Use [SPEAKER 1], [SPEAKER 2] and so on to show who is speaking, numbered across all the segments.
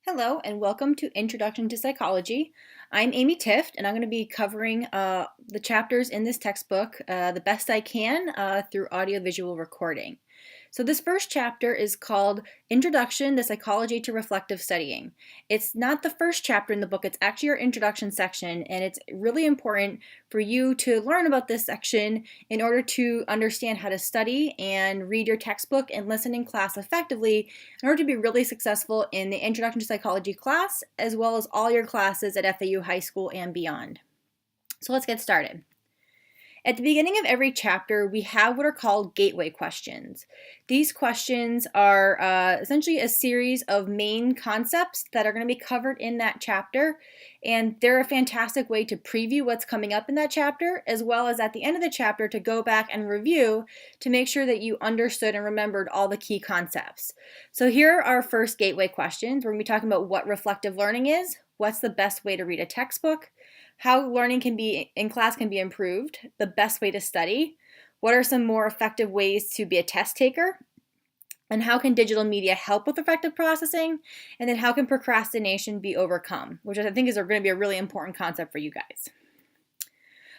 [SPEAKER 1] Hello and welcome to Introduction to Psychology. I'm Amy Tift and I'm going to be covering the chapters in this textbook the best I can through audiovisual recording. So this first chapter is called Introduction to Psychology to Reflective Studying. It's not the first chapter in the book, it's actually your introduction section, and it's really important for you to learn about this section in order to understand how to study and read your textbook and listen in class effectively in order to be really successful in the Introduction to Psychology class, as well as all your classes at FAU High School and beyond. So let's get started. At the beginning of every chapter, we have what are called gateway questions. These questions are essentially a series of main concepts that are going to be covered in that chapter, and they're a fantastic way to preview what's coming up in that chapter, as well as at the end of the chapter to go back and review to make sure that you understood and remembered all the key concepts. So here are our first gateway questions. We're going to be talking about what reflective learning is, what's the best way to read a textbook, how learning can be in class can be improved, the best way to study, what are some more effective ways to be a test taker, and how can digital media help with effective processing, and then how can procrastination be overcome, which I think is going to be a really important concept for you guys.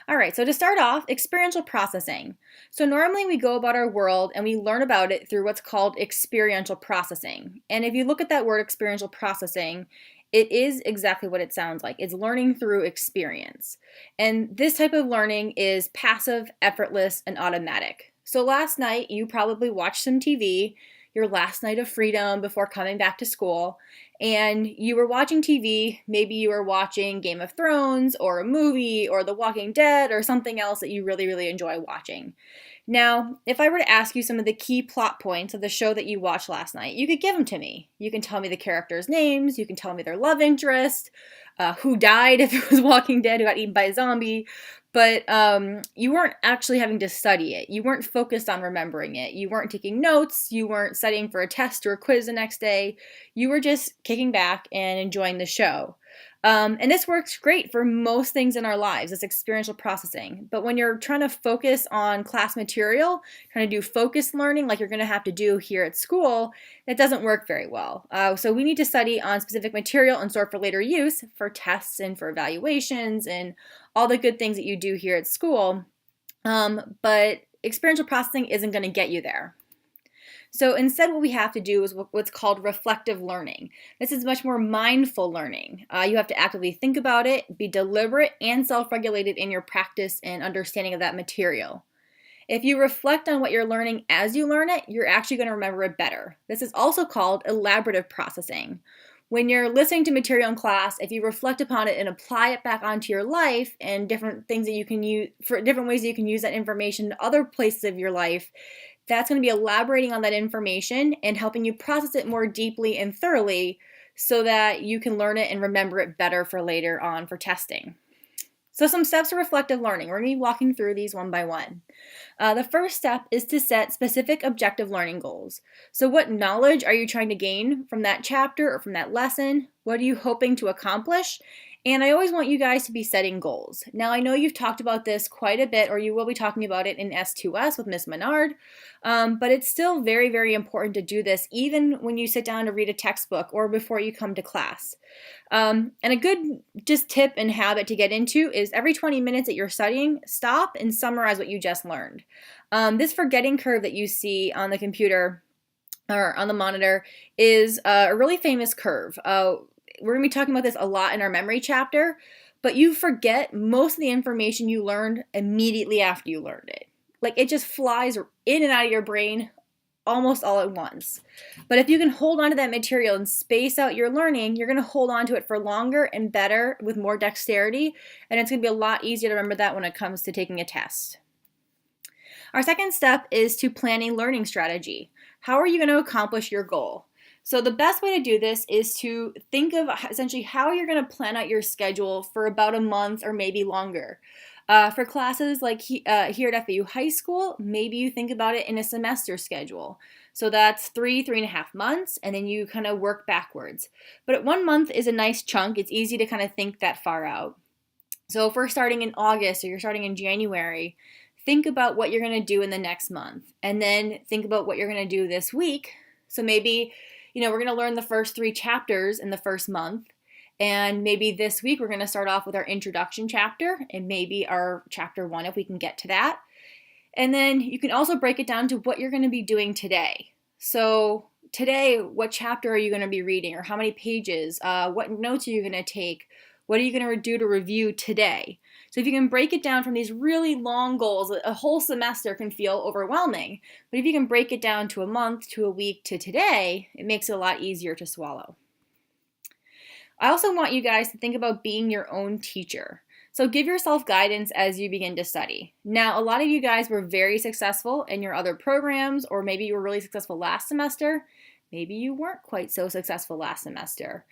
[SPEAKER 1] All right, so to start off, experiential processing. So normally we go about our world and we learn about it through what's called experiential processing. And if you look at that word experiential processing, it is exactly what it sounds like. It's learning through experience. And this type of learning is passive, effortless, and automatic. So last night, you probably watched some TV, your last night of freedom before coming back to school, and you were watching TV. Maybe you were watching Game of Thrones or a movie or The Walking Dead or something else that you really, really enjoy watching. Now, if I were to ask you some of the key plot points of the show that you watched last night, you could give them to me. You can tell me the characters' names, you can tell me their love interest, who died if it was Walking Dead, who got eaten by a zombie, but you weren't actually having to study it. You weren't focused on remembering it. You weren't taking notes. You weren't studying for a test or a quiz the next day. You were just kicking back and enjoying the show. And this works great for most things in our lives, this experiential processing. But when you're trying to focus on class material, trying to do focused learning like you're going to have to do here at school, that doesn't work very well. So we need to study on specific material and store for later use for tests and for evaluations and all the good things that you do here at school. But experiential processing isn't going to get you there. So instead, what we have to do is what's called reflective learning. This is much more mindful learning. You have to actively think about it, be deliberate and self-regulated in your practice and understanding of that material. If you reflect on what you're learning as you learn it, you're actually going to remember it better. This is also called elaborative processing. When you're listening to material in class, if you reflect upon it and apply it back onto your life and different things that you can use for different ways that you can use that information in other places of your life, that's going to be elaborating on that information and helping you process it more deeply and thoroughly so that you can learn it and remember it better for later on for testing. So some steps to reflective learning. We're going to be walking through these one by one. The first step is to set specific objective learning goals. So what knowledge are you trying to gain from that chapter or from that lesson? What are you hoping to accomplish? And I always want you guys to be setting goals. Now, I know you've talked about this quite a bit, or you will be talking about it in S2S with Ms. Menard, but it's still very, very important to do this even when you sit down to read a textbook or before you come to class. And a good just tip and habit to get into is every 20 minutes that you're studying, stop and summarize what you just learned. This forgetting curve that you see on the computer or on the monitor is a really famous curve. We're going to be talking about this a lot in our memory chapter, but you forget most of the information you learned immediately after you learned it. Like it just flies in and out of your brain almost all at once. But if you can hold on to that material and space out your learning, you're going to hold on to it for longer and better with more dexterity, and it's going to be a lot easier to remember that when it comes to taking a test. Our second step is to plan a learning strategy. How are you going to accomplish your goal? So the best way to do this is to think of essentially how you're going to plan out your schedule for about a month or maybe longer. For classes like here at FAU High School, maybe you think about it in a semester schedule. So that's 3.5 months, and then you kind of work backwards. But 1 month is a nice chunk. It's easy to kind of think that far out. So if we're starting in August or you're starting in January, think about what you're going to do in the next month, and then think about what you're going to do this week. So maybe we're going to learn the first 3 chapters in the first month. And maybe this week we're going to start off with our introduction chapter and maybe our chapter 1 if we can get to that. And then you can also break it down to what you're going to be doing today. So today, what chapter are you going to be reading, or how many pages? What notes are you going to take? What are you going to do to review today? So if you can break it down from these really long goals, a whole semester can feel overwhelming. But if you can break it down to a month, to a week, to today, it makes it a lot easier to swallow. I also want you guys to think about being your own teacher. So give yourself guidance as you begin to study. Now, a lot of you guys were very successful in your other programs, or maybe you were really successful last semester. Maybe you weren't quite so successful last semester.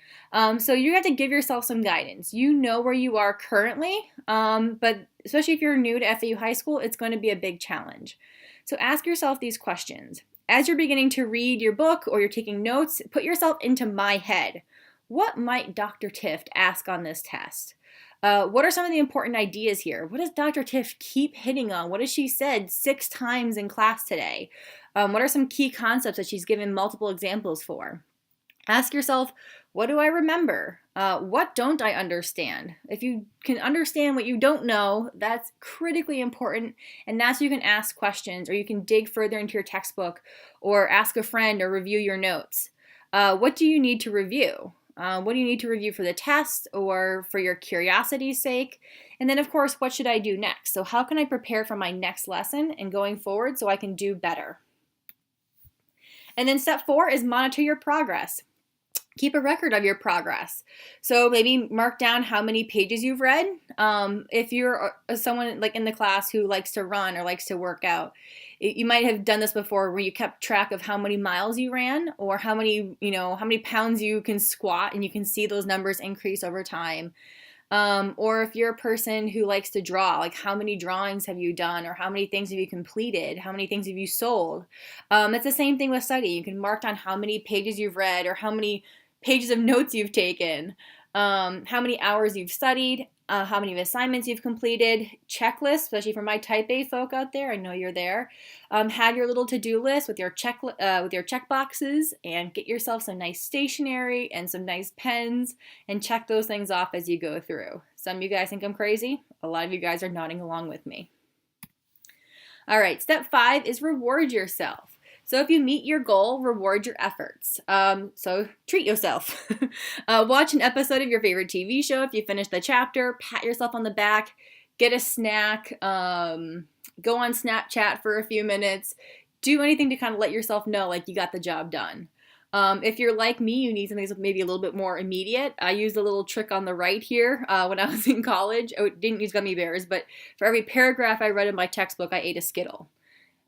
[SPEAKER 1] So you have to give yourself some guidance. You know where you are currently, but especially if you're new to FAU High School, it's going to be a big challenge. So ask yourself these questions. As you're beginning to read your book or you're taking notes, put yourself into my head. What might Dr. Tift ask on this test? What are some of the important ideas here? What does Dr. Tift keep hitting on? What has she said 6 times in class today? What are some key concepts that she's given multiple examples for? Ask yourself, what do I remember? What don't I understand? If you can understand what you don't know, that's critically important, and that's where you can ask questions, or you can dig further into your textbook, or ask a friend, or review your notes. What do you need to review? What do you need to review for the test or for your curiosity's sake? And then, of course, what should I do next? So how can I prepare for my next lesson and going forward so I can do better? And then step 4 is monitor your progress. Keep a record of your progress. So maybe mark down how many pages you've read. If you're someone like in the class who likes to run or likes to work out, you might have done this before where you kept track of how many miles you ran, or how many pounds you can squat, and you can see those numbers increase over time. Or if you're a person who likes to draw, like how many drawings have you done, or how many things have you completed, how many things have you sold. It's the same thing with study. You can mark down how many pages you've read, or how many pages of notes you've taken, how many hours you've studied, how many assignments you've completed, checklists, especially for my type A folk out there, I know you're there. Have your little to-do list with your check boxes, and get yourself some nice stationery and some nice pens, and check those things off as you go through. Some of you guys think I'm crazy. A lot of you guys are nodding along with me. All right, step 5 is reward yourself. So if you meet your goal, reward your efforts. So treat yourself. Watch an episode of your favorite TV show if you finish the chapter. Pat yourself on the back. Get a snack. Go on Snapchat for a few minutes. Do anything to kind of let yourself know like you got the job done. If you're like me, you need something that's maybe a little bit more immediate. I used a little trick on the right here when I was in college. I didn't use gummy bears, but for every paragraph I read in my textbook, I ate a Skittle.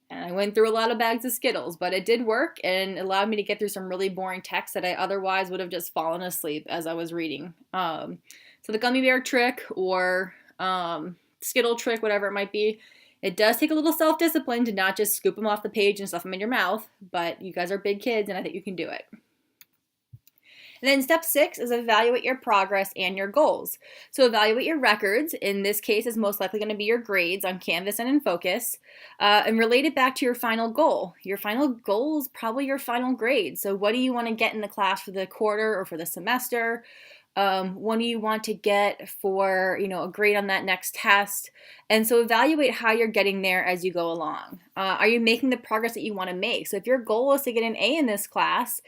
[SPEAKER 1] And I went through a lot of bags of Skittles, but it did work and allowed me to get through some really boring text that I otherwise would have just fallen asleep as I was reading. So the gummy bear trick, or Skittle trick, whatever it might be, it does take a little self-discipline to not just scoop them off the page and stuff them in your mouth, but you guys are big kids and I think you can do it. And then step 6 is evaluate your progress and your goals. So evaluate your records. In this case, is most likely going to be your grades on Canvas and in Focus, and relate it back to your final goal. Your final goal is probably your final grade. So what do you want to get in the class for the quarter or for the semester? What do you want to get for, a grade on that next test? And so evaluate how you're getting there as you go along. Are you making the progress that you want to make? So if your goal is to get an A in this class,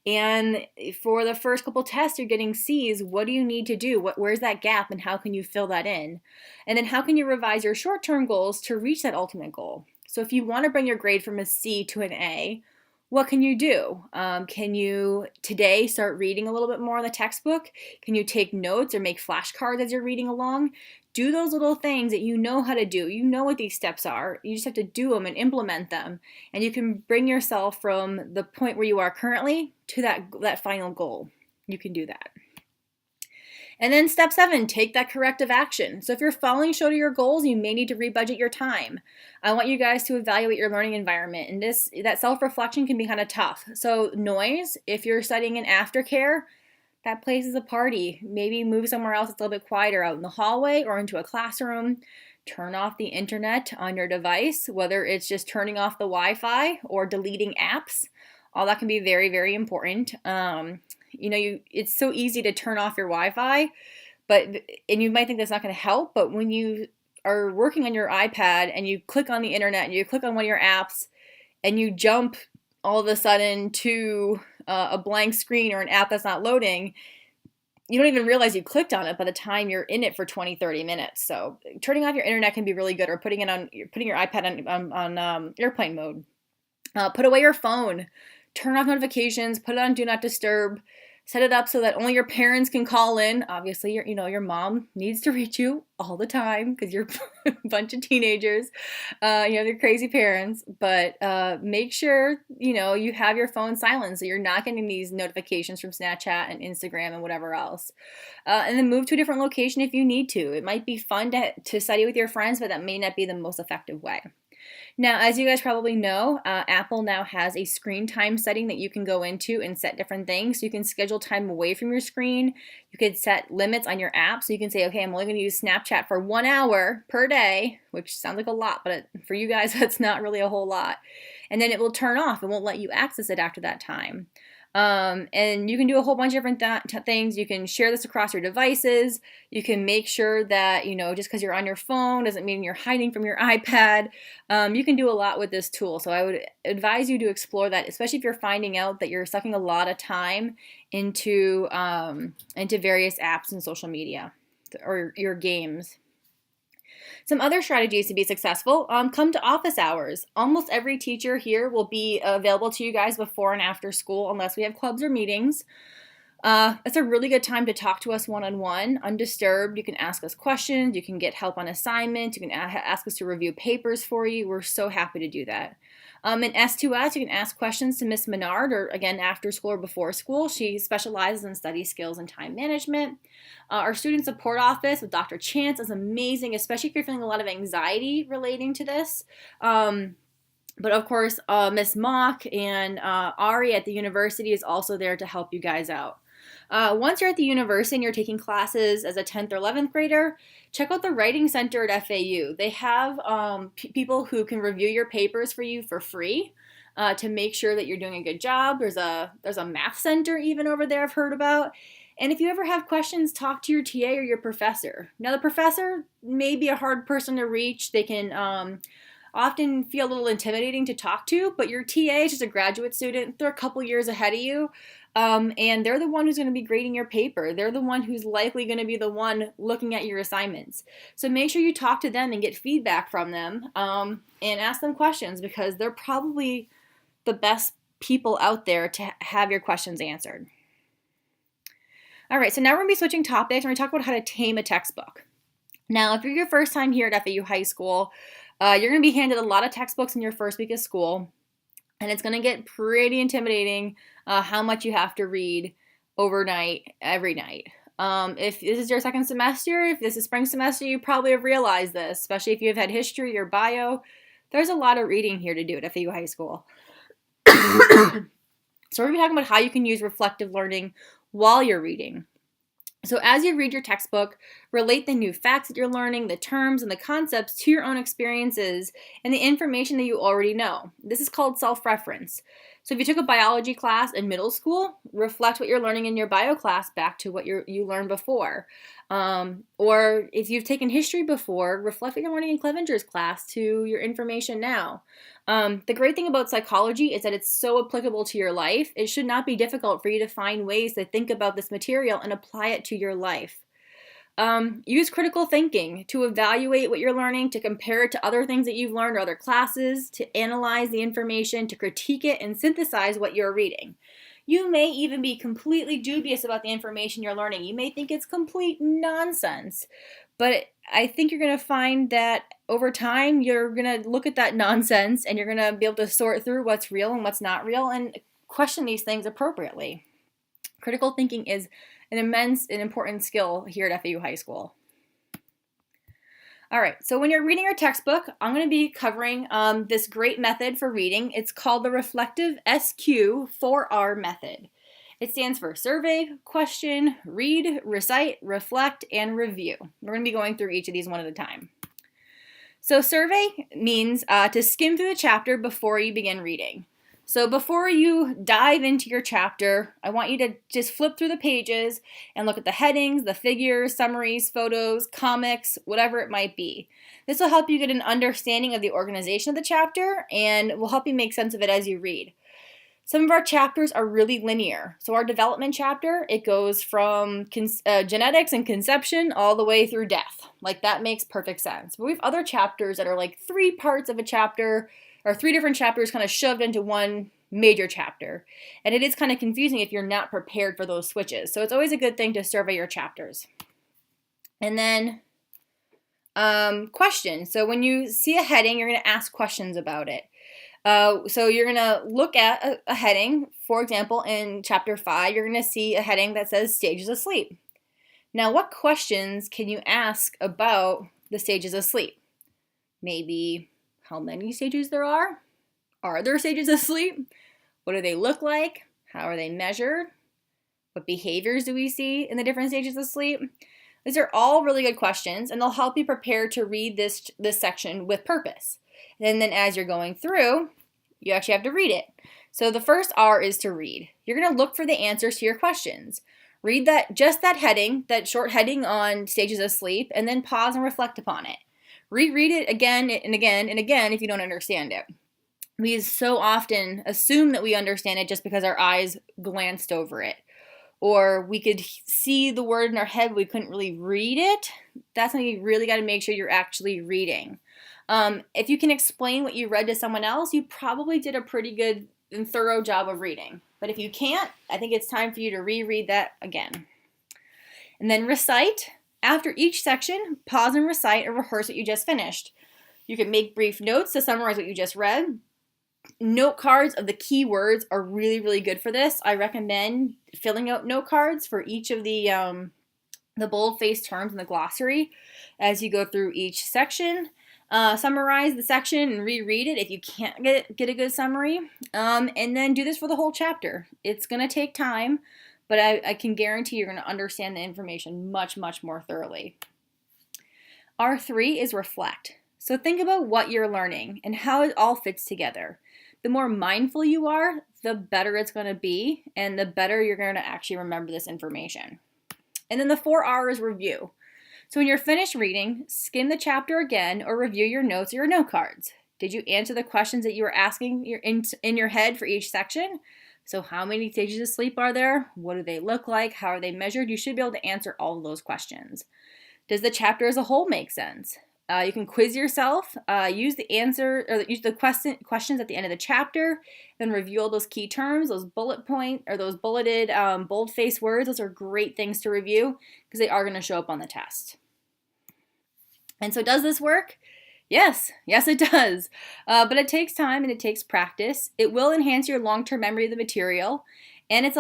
[SPEAKER 1] and for the first couple tests you're getting C's, what do you need to do? Where's that gap, and how can you fill that in? And then how can you revise your short-term goals to reach that ultimate goal? So if you want to bring your grade from a C to an A, what can you do? Can you today start reading a little bit more in the textbook? Can you take notes or make flashcards as you're reading along? Do those little things that you know how to do. You know what these steps are. You just have to do them and implement them. And you can bring yourself from the point where you are currently to that final goal. You can do that. And then step 7, take that corrective action. So if you're falling short of your goals, you may need to rebudget your time. I want you guys to evaluate your learning environment, and that self-reflection can be kind of tough. So noise, if you're studying in aftercare, that place is a party. Maybe move somewhere else that's a little bit quieter, out in the hallway or into a classroom. Turn off the internet on your device, whether it's just turning off the Wi-Fi or deleting apps. All that can be very, very important. It's so easy to turn off your Wi-Fi, and you might think that's not going to help, but when you are working on your iPad and you click on the internet and you click on one of your apps and you jump all of a sudden to a blank screen or an app that's not loading, you don't even realize you clicked on it by the time you're in it for 20-30 minutes. So turning off your internet can be really good, or putting your iPad on airplane mode. Put away your phone. Turn off notifications. Put it on Do Not Disturb. Set it up so that only your parents can call in. Obviously, your mom needs to reach you all the time because you're a bunch of teenagers. They're crazy parents. But make sure, you have your phone silent so you're not getting these notifications from Snapchat and Instagram and whatever else. And then move to a different location if you need to. It might be fun to study with your friends, but that may not be the most effective way. Now, as you guys probably know, Apple now has a screen time setting that you can go into and set different things. So you can schedule time away from your screen. You could set limits on your app. So you can say, okay, I'm only going to use Snapchat for 1 hour per day, which sounds like a lot, but for you guys, that's not really a whole lot. And then it will turn off. It won't let you access it after that time. And you can do a whole bunch of different things. You can share this across your devices. You can make sure that, just because you're on your phone doesn't mean you're hiding from your iPad. You can do a lot with this tool. So I would advise you to explore that, especially if you're finding out that you're sucking a lot of time into various apps and social media or your games. Some other strategies to be successful, come to office hours. Almost every teacher here will be available to you guys before and after school unless we have clubs or meetings. It's a really good time to talk to us one-on-one, undisturbed. You can ask us questions. You can get help on assignments. You can ask us to review papers for you. We're so happy to do that. In S2S, you can ask questions to Miss Menard, or again, after school or before school. She specializes in study skills and time management. Our student support office with Dr. Chance is amazing, especially if you're feeling a lot of anxiety relating to this. But of course, Miss Mock and Ari at the university is also there to help you guys out. Once you're at the university and you're taking classes as a 10th or 11th grader, check out the Writing Center at FAU. They have people who can review your papers for you for free to make sure that you're doing a good job. There's a math center even over there I've heard about. And if you ever have questions, talk to your TA or your professor. Now, the professor may be a hard person to reach. They can often feel a little intimidating to talk to, but your TA is just a graduate student. They're a couple years ahead of you, and they're the one who's going to be grading your paper. They're the one who's likely going to be the one looking at your assignments. So make sure you talk to them and get feedback from them, and ask them questions, because they're probably the best people out there to have your questions answered. All right, so now we're going to be switching topics. We're going to talk about how to tame a textbook. Now, if you're your first time here at FAU High School, you're going to be handed a lot of textbooks in your first week of school, and it's going to get pretty intimidating how much you have to read overnight, every night. If this is your second semester, if this is spring semester, you probably have realized this, especially if you've had history or bio. There's a lot of reading here to do at FAU High School. So we're going to be talking about how you can use reflective learning while you're reading. So as you read your textbook, relate the new facts that you're learning, the terms and the concepts to your own experiences and the information that you already know. This is called self-reference. So if you took a biology class in middle school, reflect what you're learning in your bio class back to what you learned before. Or if you've taken history before, reflect what you're learning in Clevenger's class to your information now. The great thing about psychology is that it's so applicable to your life. It should not be difficult for you to find ways to think about this material and apply it to your life. Use critical thinking to evaluate what you're learning, to compare it to other things that you've learned or other classes, to analyze the information, to critique it, and synthesize what you're reading. You may even be completely dubious about the information you're learning. You may think it's complete nonsense, but I think you're going to find that over time, you're going to look at that nonsense and you're going to be able to sort through what's real and what's not real and question these things appropriately. Critical thinking is an immense and important skill here at FAU High School. All right, so when you're reading your textbook, I'm going to be covering this great method for reading. It's called the Reflective SQ4R method. It stands for survey, question, read, recite, reflect, and review. We're going to be going through each of these one at a time. So survey means to skim through the chapter before you begin reading. So before you dive into your chapter, I want you to just flip through the pages and look at the headings, the figures, summaries, photos, comics, whatever it might be. This will help you get an understanding of the organization of the chapter and will help you make sense of it as you read. Some of our chapters are really linear. So our development chapter, it goes from genetics and conception all the way through death. Like that makes perfect sense. But we have other chapters that are like 3 parts of a chapter or 3 different chapters kind of shoved into one major chapter. And it is kind of confusing if you're not prepared for those switches. So it's always a good thing to survey your chapters. And then questions. So when you see a heading, you're going to ask questions about it. So you're going to look at a heading. For example, in chapter 5, you're going to see a heading that says stages of sleep. Now, what questions can you ask about the stages of sleep? Maybe how many stages there are? Are there stages of sleep? What do they look like? How are they measured? What behaviors do we see in the different stages of sleep? These are all really good questions, and they'll help you prepare to read this section with purpose. And then as you're going through, you actually have to read it. So the first R is to read. You're going to look for the answers to your questions. Read that heading, that short heading on stages of sleep, and then pause and reflect upon it. Reread it again and again and again if you don't understand it. We so often assume that we understand it just because our eyes glanced over it. Or we could see the word in our head, but we couldn't really read it. That's something you really got to make sure you're actually reading. If you can explain what you read to someone else, you probably did a pretty good and thorough job of reading. But if you can't, I think it's time for you to reread that again. And then recite. After each section, pause and recite or rehearse what you just finished. You can make brief notes to summarize what you just read. Note cards of the key words are really, really good for this. I recommend filling out note cards for each of the bold-faced terms in the glossary as you go through each section. Summarize the section and reread it if you can't get a good summary. And then do this for the whole chapter. It's going to take time, but I can guarantee you're going to understand the information much, much more thoroughly. R3 is reflect. So think about what you're learning and how it all fits together. The more mindful you are, the better it's going to be, and the better you're going to actually remember this information. And then the 4R is review. So when you're finished reading, skim the chapter again or review your notes or your note cards. Did you answer the questions that you were asking in your head for each section? So how many stages of sleep are there? What do they look like? How are they measured? You should be able to answer all of those questions. Does the chapter as a whole make sense? You can quiz yourself, use the answer or use the questions at the end of the chapter, then review all those key terms, those bullet point or those bulleted bold-faced words. Those are great things to review because they are going to show up on the test. And so does this work? Yes, it does. But it takes time and it takes practice. It will enhance your long-term memory of the material, and it's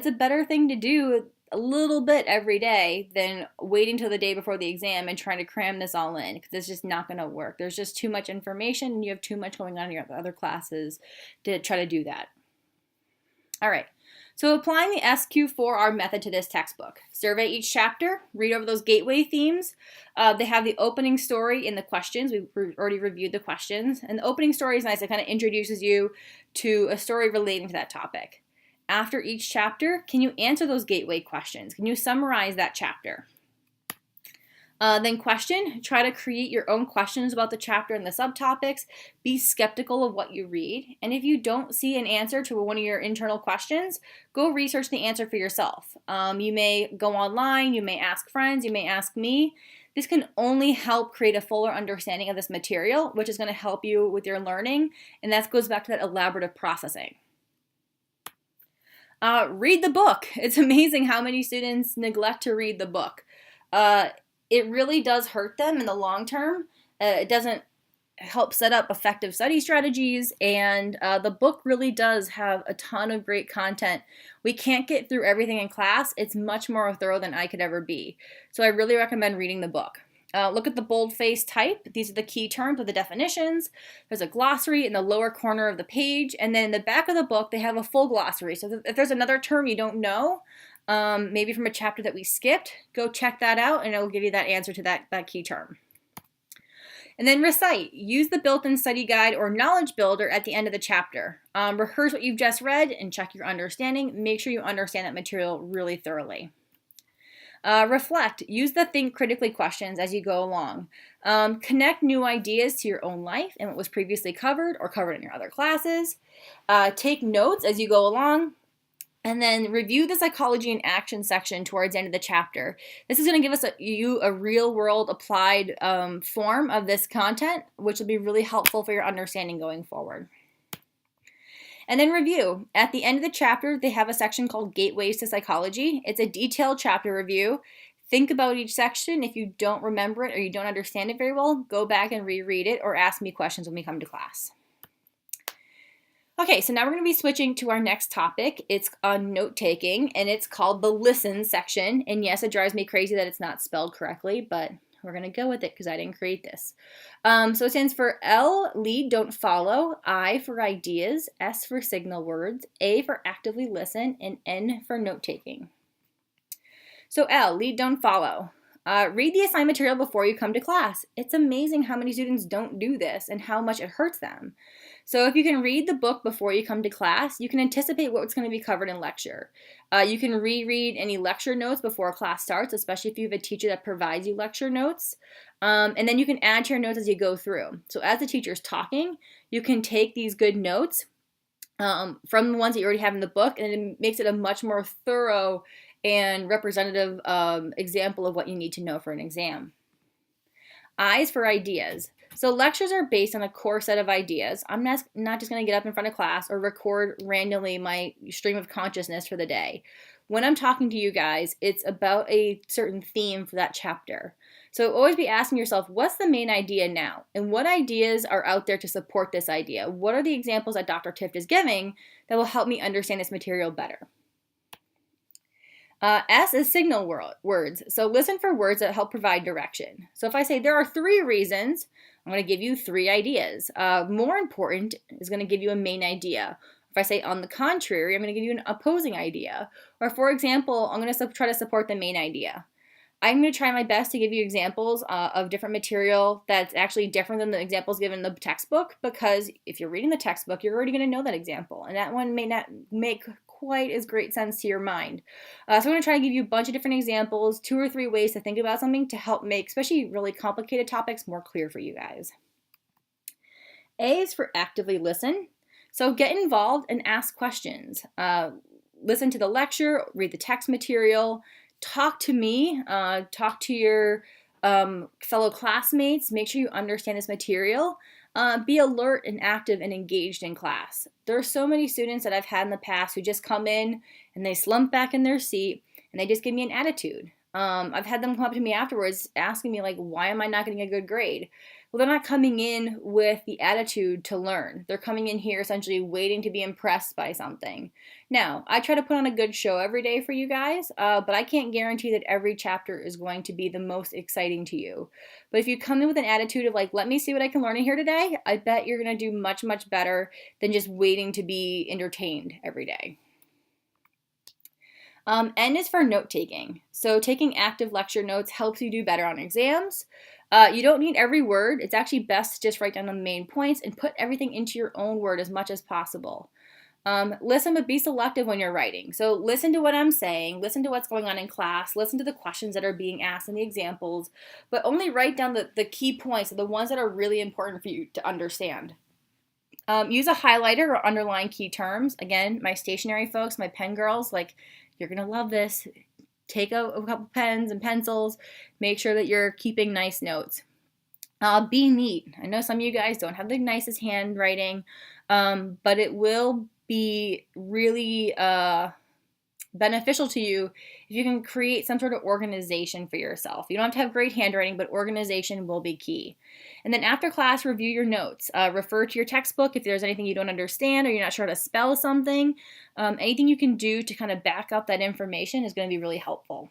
[SPEAKER 1] a better thing to do a little bit every day than waiting till the day before the exam and trying to cram this all in, because it's just not going to work. There's just too much information and you have too much going on in your other classes to try to do that. All right, so applying the SQ4R method to this textbook. Survey each chapter, read over those gateway themes. They have the opening story in the questions. We've already reviewed the questions. And the opening story is nice. It kind of introduces you to a story relating to that topic. After each chapter, can you answer those gateway questions? Can you summarize that chapter? Then question, try to create your own questions about the chapter and the subtopics. Be skeptical of what you read. And if you don't see an answer to one of your internal questions, go research the answer for yourself. You may go online, you may ask friends, you may ask me. This can only help create a fuller understanding of this material, which is going to help you with your learning. And that goes back to that elaborative processing. Read the book. It's amazing how many students neglect to read the book. It really does hurt them in the long term. It doesn't help set up effective study strategies, and the book really does have a ton of great content. We can't get through everything in class. It's much more thorough than I could ever be. So I really recommend reading the book. Look at the bold-faced type. These are the key terms with the definitions. There's a glossary in the lower corner of the page, and then in the back of the book, they have a full glossary. So if there's another term you don't know, maybe from a chapter that we skipped, go check that out, and it'll give you that answer to that key term. And then recite. Use the built-in study guide or knowledge builder at the end of the chapter. Rehearse what you've just read and check your understanding. Make sure you understand that material really thoroughly. Reflect. Use the think critically questions as you go along. Connect new ideas to your own life and what was previously covered or covered in your other classes. Take notes as you go along. And then review the psychology and action section towards the end of the chapter. This is going to give us you a real-world applied form of this content, which will be really helpful for your understanding going forward. And then review. At the end of the chapter, they have a section called Gateways to Psychology. It's a detailed chapter review. Think about each section. If you don't remember it or you don't understand it very well, go back and reread it or ask me questions when we come to class. Okay, so now we're going to be switching to our next topic. It's on note-taking, and it's called the listen section. And yes, it drives me crazy that it's not spelled correctly, but we're going to go with it because I didn't create this. So it stands for L, lead, don't follow, I for ideas, S for signal words, A for actively listen, and N for note-taking. So L, lead, don't follow. Read the assigned material before you come to class. It's amazing how many students don't do this and how much it hurts them. So if you can read the book before you come to class, you can anticipate what's going to be covered in lecture. You can reread any lecture notes before class starts, especially if you have a teacher that provides you lecture notes. And then you can add to your notes as you go through. So as the teacher's talking, you can take these good notes from the ones that you already have in the book, and it makes it a much more thorough and representative example of what you need to know for an exam. I's for ideas. So lectures are based on a core set of ideas. I'm not just going to get up in front of class or record randomly my stream of consciousness for the day. When I'm talking to you guys, it's about a certain theme for that chapter. So always be asking yourself, what's the main idea now? And what ideas are out there to support this idea? What are the examples that Dr. Tift is giving that will help me understand this material better? S is signal words. So listen for words that help provide direction. So if I say there are 3 reasons, I'm going to give you 3 ideas. More important is going to give you a main idea. If I say on the contrary, I'm going to give you an opposing idea. Or for example, I'm going to try to support the main idea. I'm going to try my best to give you examples of different material that's actually different than the examples given in the textbook, because if you're reading the textbook, you're already going to know that example, and that one may not make quite as great sense to your mind. So I'm going to try to give you a bunch of different examples, 2 or 3 ways to think about something to help make especially really complicated topics more clear for you guys. A is for actively listen. So get involved and ask questions. Listen to the lecture, read the text material, talk to me, talk to your fellow classmates, make sure you understand this material. Be alert and active and engaged in class. There are so many students that I've had in the past who just come in and they slump back in their seat and they just give me an attitude. I've had them come up to me afterwards asking me, like, why am I not getting a good grade? Well, they're not coming in with the attitude to learn. They're coming in here essentially waiting to be impressed by something. Now, I try to put on a good show every day for you guys, but I can't guarantee that every chapter is going to be the most exciting to you. But if you come in with an attitude of like, let me see what I can learn in here today, I bet you're going to do much, much better than just waiting to be entertained every day. N is for note-taking. So taking active lecture notes helps you do better on exams. You don't need every word. It's actually best to just write down the main points and put everything into your own word as much as possible. Listen, but be selective when you're writing. So listen to what I'm saying, listen to what's going on in class, listen to the questions that are being asked and the examples, but only write down the key points, the ones that are really important for you to understand. Use a highlighter or underline key terms. Again, my stationery folks, my pen girls, like, you're going to love this. Take a couple pens and pencils. Make sure that you're keeping nice notes. Be neat. I know some of you guys don't have the nicest handwriting, but it will be really beneficial to you if you can create some sort of organization for yourself. You don't have to have great handwriting, but organization will be key. And then after class, review your notes. Refer to your textbook if there's anything you don't understand or you're not sure how to spell something. Anything you can do to kind of back up that information is going to be really helpful.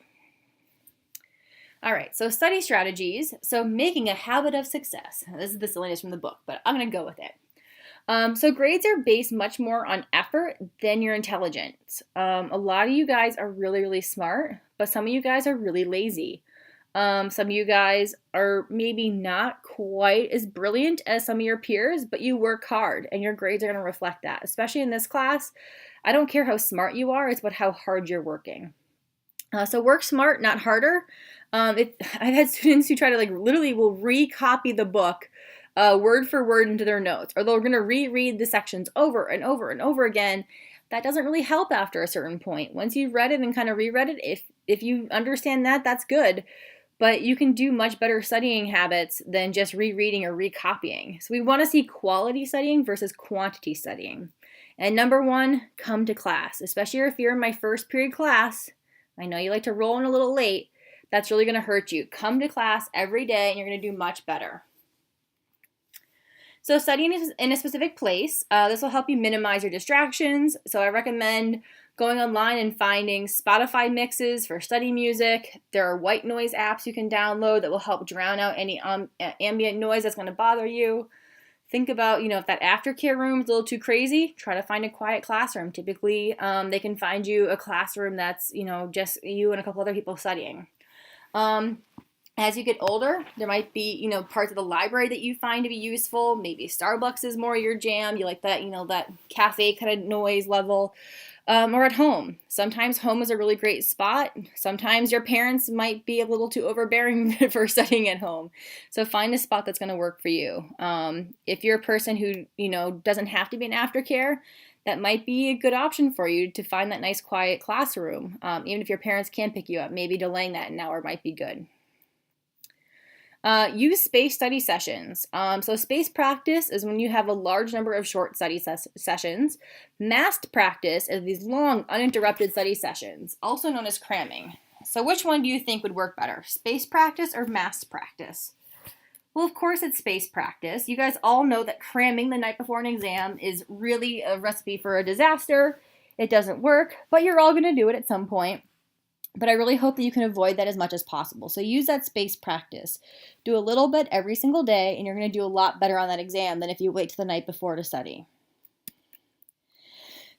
[SPEAKER 1] All right, so study strategies. So making a habit of success. This is the silliness from the book, but I'm going to go with it. So grades are based much more on effort than your intelligence. A lot of you guys are really, really smart, but some of you guys are really lazy. Some of you guys are maybe not quite as brilliant as some of your peers, but you work hard and your grades are going to reflect that. Especially in this class, I don't care how smart you are, it's about how hard you're working. So work smart, not harder. I've had students who try to literally will recopy the book word for word into their notes, or they're going to reread the sections over and over and over again. That doesn't really help after a certain point. Once you've read it and kind of reread it, if you understand that, that's good. But you can do much better studying habits than just rereading or recopying. So we want to see quality studying versus quantity studying. And number one, come to class, especially if you're in my first period class. I know you like to roll in a little late. That's really going to hurt you. Come to class every day and you're going to do much better. So studying in a specific place, this will help you minimize your distractions. So I recommend going online and finding Spotify mixes for study music. There are white noise apps you can download that will help drown out any ambient noise that's going to bother you. Think about, if that aftercare room is a little too crazy, try to find a quiet classroom. Typically, they can find you a classroom that's, just you and a couple other people studying. As you get older, there might be, parts of the library that you find to be useful. Maybe Starbucks is more your jam. You like that, that cafe kind of noise level. Or at home. Sometimes home is a really great spot. Sometimes your parents might be a little too overbearing for studying at home. So find a spot that's going to work for you. If you're a person who, doesn't have to be in aftercare, that might be a good option for you to find that nice quiet classroom. Even if your parents can't pick you up, maybe delaying that an hour might be good. Use space study sessions. So space practice is when you have a large number of short study sessions. Massed practice is these long, uninterrupted study sessions, also known as cramming. So which one do you think would work better, space practice or massed practice? Well, of course it's space practice. You guys all know that cramming the night before an exam is really a recipe for a disaster. It doesn't work, but you're all going to do it at some point. But I really hope that you can avoid that as much as possible. So use that space practice. Do a little bit every single day, and you're going to do a lot better on that exam than if you wait till the night before to study.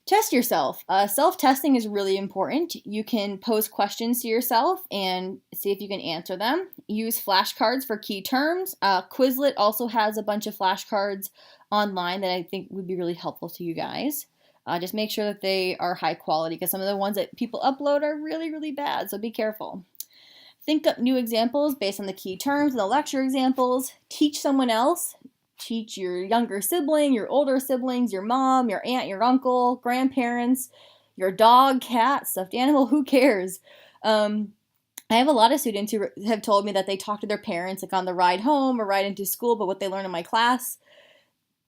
[SPEAKER 1] Test yourself. Self-testing is really important. You can pose questions to yourself and see if you can answer them. Use flashcards for key terms. Quizlet also has a bunch of flashcards online that I think would be really helpful to you guys. Just make sure that they are high quality because some of the ones that people upload are really, really bad, so be careful. Think up new examples based on the key terms and the lecture examples. Teach someone else. Teach your younger sibling, your older siblings, your mom, your aunt, your uncle, grandparents, your dog, cat, stuffed animal, who cares? I have a lot of students who have told me that they talk to their parents on the ride home or ride into school about what they learn in my class.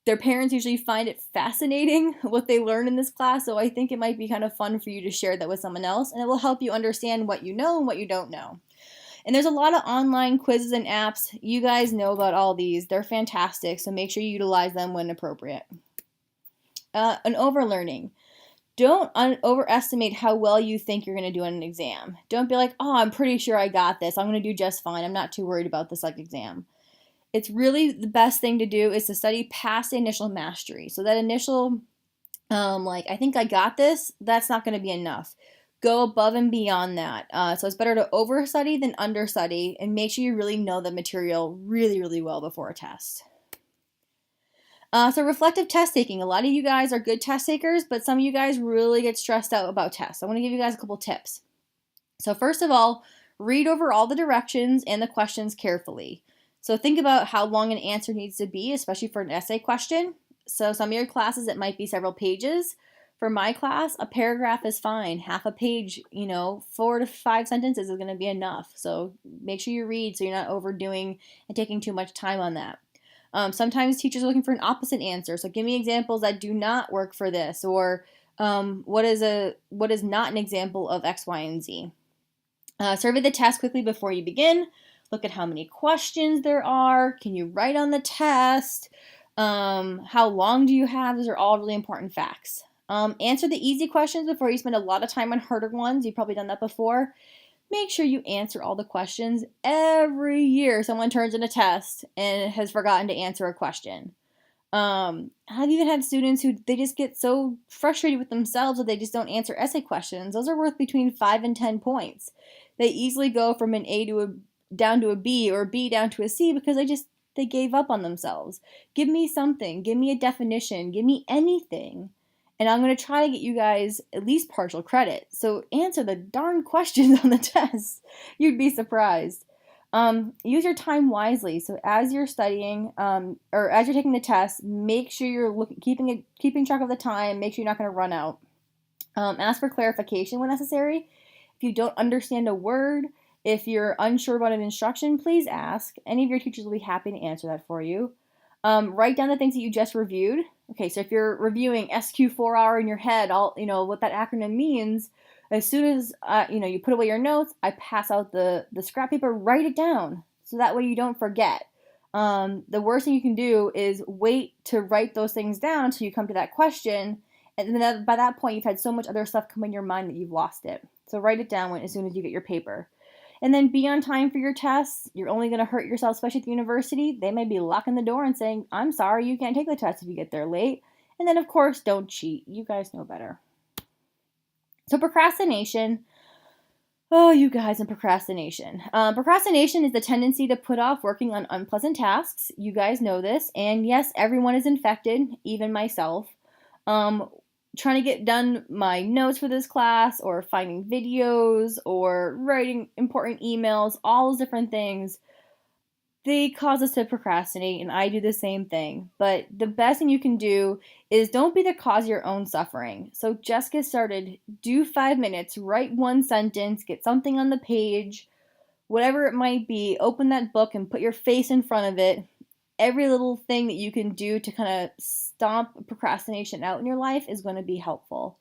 [SPEAKER 1] Their parents usually find it fascinating what they learn in this class, so I think it might be kind of fun for you to share that with someone else, and it will help you understand what you know and what you don't know. And there's a lot of online quizzes and apps. You guys know about all these. They're fantastic, so make sure you utilize them when appropriate. An overlearning. Don't overestimate how well you think you're going to do on an exam. Don't be like, oh, I'm pretty sure I got this. I'm going to do just fine. I'm not too worried about this exam. It's really the best thing to do is to study past the initial mastery. So that initial, I think I got this, that's not going to be enough. Go above and beyond that. So it's better to overstudy than understudy, and make sure you really know the material really, really well before a test. So reflective test taking. A lot of you guys are good test takers, but some of you guys really get stressed out about tests. I want to give you guys a couple tips. So first of all, read over all the directions and the questions carefully. So think about how long an answer needs to be, especially for an essay question. So some of your classes, it might be several pages. For my class, a paragraph is fine. Half a page, 4 to 5 sentences is going to be enough. So make sure you read so you're not overdoing and taking too much time on that. Sometimes teachers are looking for an opposite answer. So give me examples that do not work for this, or what is not an example of X, Y, and Z. Survey the test quickly before you begin. Look at how many questions there are. Can you write on the test? How long do you have? Those are all really important facts. Answer the easy questions before you spend a lot of time on harder ones. You've probably done that before. Make sure you answer all the questions. Every year someone turns in a test and has forgotten to answer a question. I've even had students who they just get so frustrated with themselves that they just don't answer essay questions. Those are worth between 5 and 10 points. They easily go from an A to down to a B or a B down to a C because they gave up on themselves. Give me something. Give me a definition. Give me anything. And I'm going to try to get you guys at least partial credit. So answer the darn questions on the test. You'd be surprised. Use your time wisely. So as you're studying or as you're taking the test, make sure you're keeping track of the time. Make sure you're not going to run out. Ask for clarification when necessary. If you don't understand a word, if you're unsure about an instruction, please ask. Any of your teachers will be happy to answer that for you. Write down the things that you just reviewed. Okay, so if you're reviewing SQ4R in your head, what that acronym means, as soon as you put away your notes, I pass out the scrap paper, write it down, so that way you don't forget. The worst thing you can do is wait to write those things down until you come to that question, and then by that point you've had so much other stuff come in your mind that you've lost it. So write it down as soon as you get your paper. And then be on time for your tests. You're only going to hurt yourself, especially at the university. They may be locking the door and saying, I'm sorry, you can't take the test if you get there late. And then, of course, don't cheat. You guys know better. So procrastination. Oh, you guys, and procrastination. Procrastination is the tendency to put off working on unpleasant tasks. You guys know this. And yes, everyone is infected, even myself. Trying to get done my notes for this class, or finding videos, or writing important emails, all those different things, they cause us to procrastinate, and I do the same thing. But the best thing you can do is don't be the cause of your own suffering. So just get started. Do 5 minutes, write one sentence, get something on the page, whatever it might be. Open that book and put your face in front of it. Every little thing that you can do to kind of stomp procrastination out in your life is going to be helpful.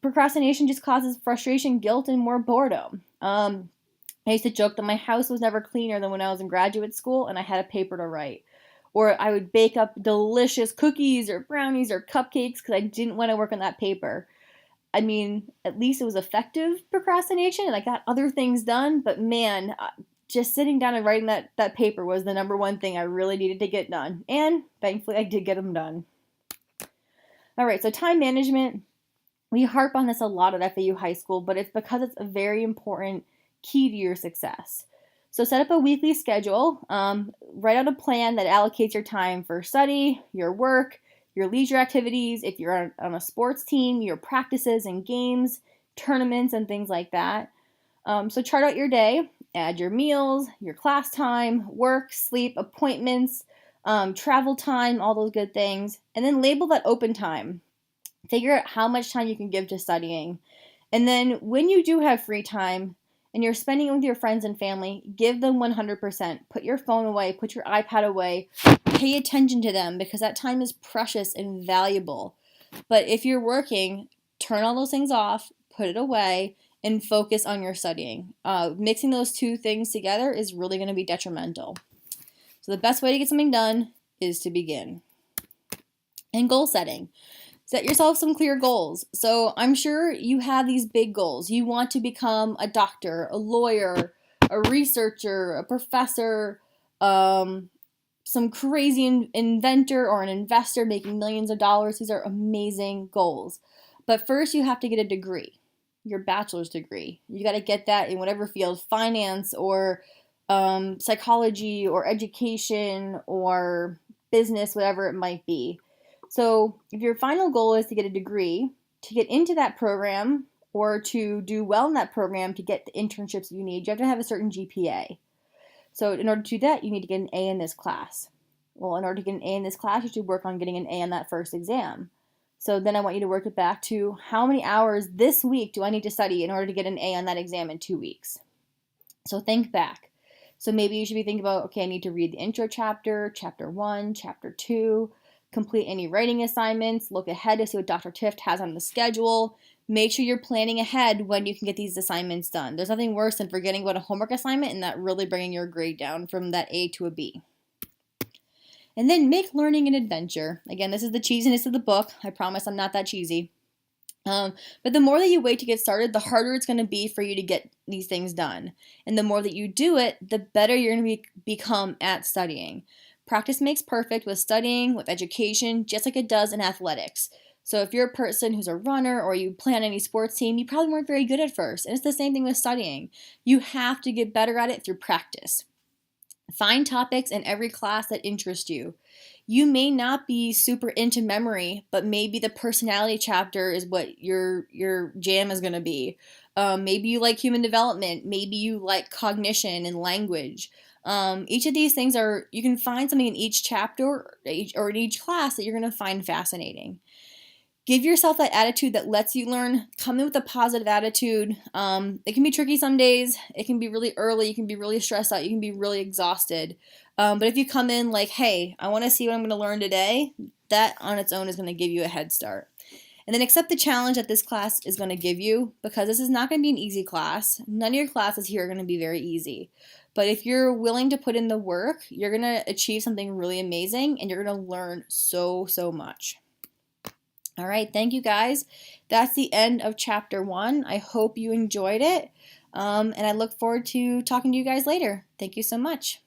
[SPEAKER 1] Procrastination just causes frustration, guilt, and more boredom. I used to joke that my house was never cleaner than when I was in graduate school and I had a paper to write. Or I would bake up delicious cookies or brownies or cupcakes because I didn't want to work on that paper. I mean, at least it was effective procrastination and I got other things done, but man, just sitting down and writing that paper was the number one thing I really needed to get done. And thankfully, I did get them done. All right, so time management. We harp on this a lot at FAU High School, but it's because it's a very important key to your success. So set up a weekly schedule. Write out a plan that allocates your time for study, your work, your leisure activities, if you're on a sports team, your practices and games, tournaments, and things like that. So chart out your day. Add your meals, your class time, work, sleep, appointments, travel time, all those good things. And then label that open time. Figure out how much time you can give to studying. And then when you do have free time and you're spending it with your friends and family, give them 100%. Put your phone away, put your iPad away. Pay attention to them because that time is precious and valuable. But if you're working, turn all those things off, put it away, and focus on your studying. Mixing those two things together is really going to be detrimental. So the best way to get something done is to begin. And goal setting. Set yourself some clear goals. So I'm sure you have these big goals. You want to become a doctor, a lawyer, a researcher, a professor, some crazy inventor or an investor making millions of dollars. These are amazing goals. But first you have to get a degree. Your bachelor's degree. You got to get that in whatever field, finance or psychology or education or business, whatever it might be. So if your final goal is to get a degree, to get into that program or to do well in that program to get the internships you need, you have to have a certain GPA. So in order to do that, you need to get an A in this class. Well, in order to get an A in this class, you should work on getting an A on that first exam. So then I want you to work it back to how many hours this week do I need to study in order to get an A on that exam in 2 weeks? So think back. So maybe you should be thinking about, okay, I need to read the intro chapter, chapter 1, chapter 2, complete any writing assignments, look ahead to see what Dr. Tift has on the schedule. Make sure you're planning ahead when you can get these assignments done. There's nothing worse than forgetting about a homework assignment and that really bringing your grade down from that A to a B. And then make learning an adventure. Again, this is the cheesiness of the book. I promise I'm not that cheesy. But the more that you wait to get started, the harder it's going to be for you to get these things done. And the more that you do it, the better you're going to become at studying. Practice makes perfect with studying, with education, just like it does in athletics. So if you're a person who's a runner or you play on any sports team, you probably weren't very good at first. And it's the same thing with studying. You have to get better at it through practice. Find topics in every class that interest you. You may not be super into memory, but maybe the personality chapter is what your jam is going to be. Maybe you like human development. Maybe you like cognition and language. Each of these things you can find something in each chapter or in each class that you're going to find fascinating. Give yourself that attitude that lets you learn. Come in with a positive attitude. It can be tricky some days. It can be really early. You can be really stressed out. You can be really exhausted. But if you come in like, hey, I want to see what I'm going to learn today, that on its own is going to give you a head start. And then accept the challenge that this class is going to give you, because this is not going to be an easy class. None of your classes here are going to be very easy. But if you're willing to put in the work, you're going to achieve something really amazing and you're going to learn so much. All right, thank you guys. That's the end of chapter 1. I hope you enjoyed it, and I look forward to talking to you guys later. Thank you so much.